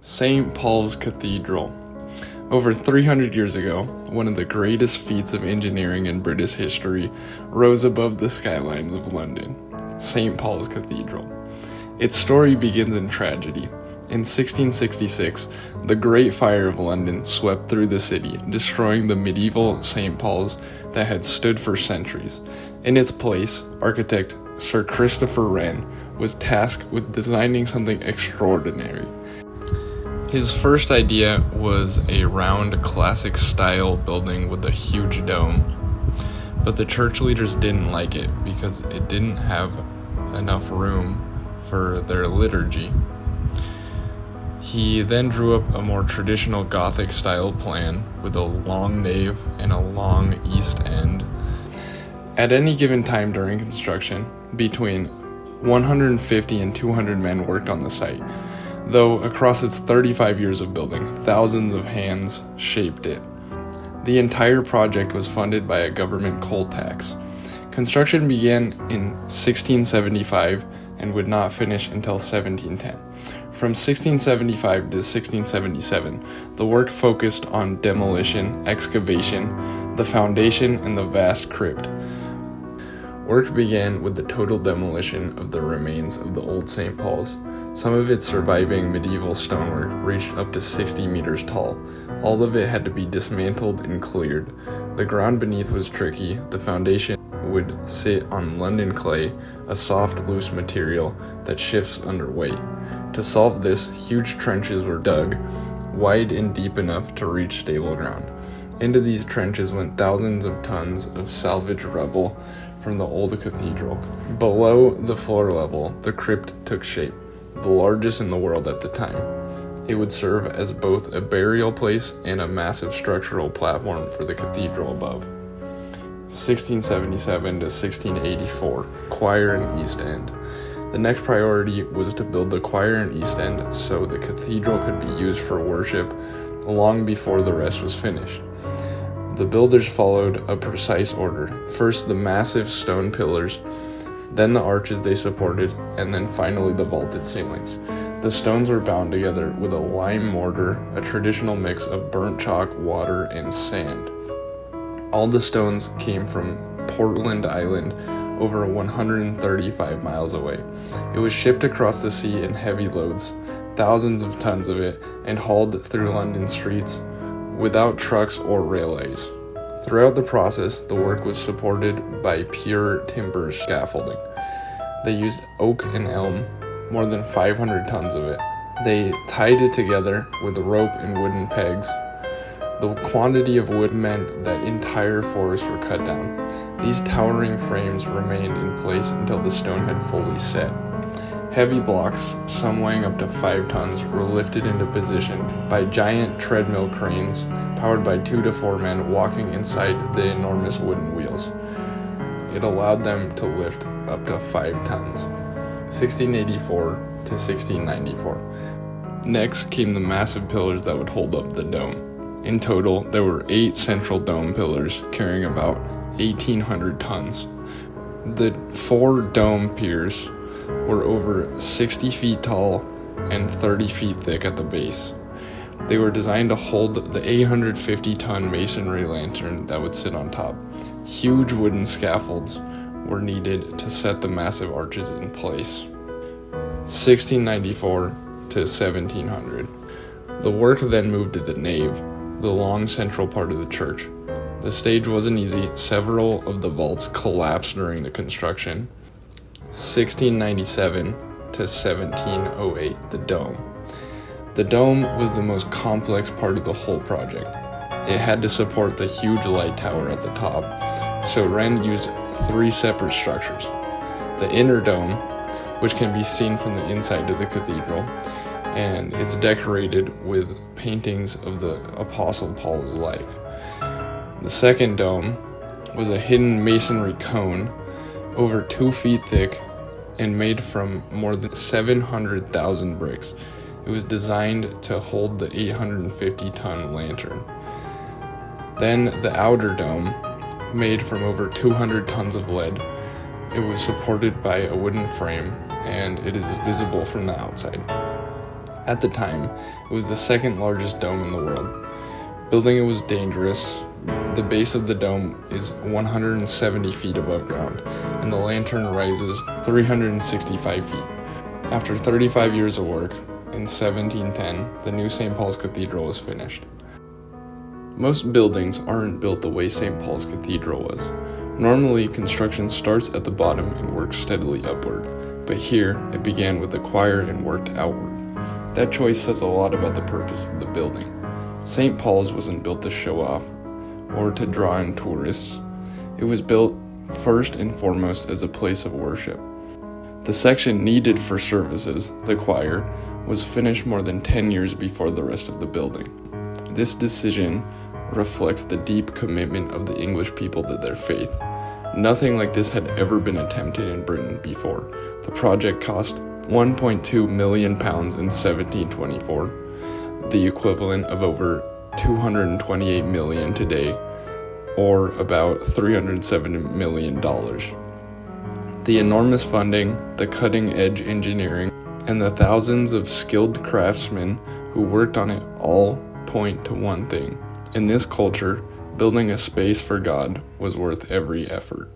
St. Paul's Cathedral. Over 300 years ago, one of the greatest feats of engineering in British history rose above the skylines of London, St. Paul's Cathedral. Its story begins in tragedy. In 1666, the Great Fire of London swept through the city, destroying the medieval St. Paul's that had stood for centuries. In its place, architect Sir Christopher Wren was tasked with designing something extraordinary. His first idea was a round, classic-style building with a huge dome, but the church leaders didn't like it because it didn't have enough room for their liturgy. He then drew up a more traditional Gothic-style plan with a long nave and a long east end. At any given time during construction, between 150 and 200 men worked on the site, though across its 35 years of building, thousands of hands shaped it. The entire project was funded by a government coal tax. Construction began in 1675 and would not finish until 1710. From 1675 to 1677, the work focused on demolition, excavation, the foundation, and the vast crypt. Work began with the total demolition of the remains of the old St. Paul's. Some of its surviving medieval stonework reached up to 60 meters tall. All of it had to be dismantled and cleared. The ground beneath was tricky. The foundation would sit on London clay, a soft, loose material that shifts under weight. To solve this, huge trenches were dug, wide and deep enough to reach stable ground. Into these trenches went thousands of tons of salvaged rubble from the old cathedral. Below the floor level, the crypt took shape, the largest in the world at the time. It would serve as both a burial place and a massive structural platform for the cathedral above. 1677 to 1684, choir and east end. The next priority was to build the choir and east end so the cathedral could be used for worship long before the rest was finished. The builders followed a precise order. First the massive stone pillars, then the arches they supported, and then finally the vaulted ceilings. The stones were bound together with a lime mortar, a traditional mix of burnt chalk, water, and sand. All the stones came from Portland Island, over 135 miles away. It was shipped across the sea in heavy loads, thousands of tons of it, and hauled through London streets without trucks or railways. Throughout the process, the work was supported by pure timber scaffolding. They used oak and elm, more than 500 tons of it. They tied it together with rope and wooden pegs. The quantity of wood meant that entire forests were cut down. These towering frames remained in place until the stone had fully set. Heavy blocks, some weighing up to 5 tons, were lifted into position by giant treadmill cranes powered by 2 to 4 men walking inside the enormous wooden wheels. It allowed them to lift up to 5 tons. 1684 to 1694. Next came the massive pillars that would hold up the dome. In total, there were 8 central dome pillars carrying about 1,800 tons. The 4 dome piers were over 60 feet tall and 30 feet thick at the base. They were designed to hold the 850-ton masonry lantern that would sit on top. Huge wooden scaffolds were needed to set the massive arches in place. 1694 to 1700. The work then moved to the nave, the long central part of the church. The stage wasn't easy. Several of the vaults collapsed during the construction. 1697 to 1708, the dome. The dome was the most complex part of the whole project. It had to support the huge light tower at the top, so Wren used 3 separate structures. The inner dome, which can be seen from the inside of the cathedral, and it's decorated with paintings of the Apostle Paul's life. The second dome was a hidden masonry cone over 2 feet thick and made from more than 700,000 bricks. It was designed to hold the 850-ton lantern. Then the outer dome, made from over 200 tons of lead. It was supported by a wooden frame, and it is visible from the outside. At the time, it was the second largest dome in the world. Building it was dangerous. The base of the dome is 170 feet above ground, and the lantern rises 365 feet. After 35 years of work, in 1710, the new St. Paul's Cathedral was finished. Most buildings aren't built the way St. Paul's Cathedral was. Normally, construction starts at the bottom and works steadily upward, but here, it began with the choir and worked outward. That choice says a lot about the purpose of the building. St. Paul's wasn't built to show off or to draw in tourists. It was built first and foremost as a place of worship. The section needed for services, the choir, was finished more than 10 years before the rest of the building. This decision reflects the deep commitment of the English people to their faith. Nothing like this had ever been attempted in Britain before. The project cost £1.2 million in 1724, the equivalent of over $228 million today, or about $307 million. The enormous funding, the cutting-edge engineering, and the thousands of skilled craftsmen who worked on it all point to one thing. In this culture, building a space for God was worth every effort.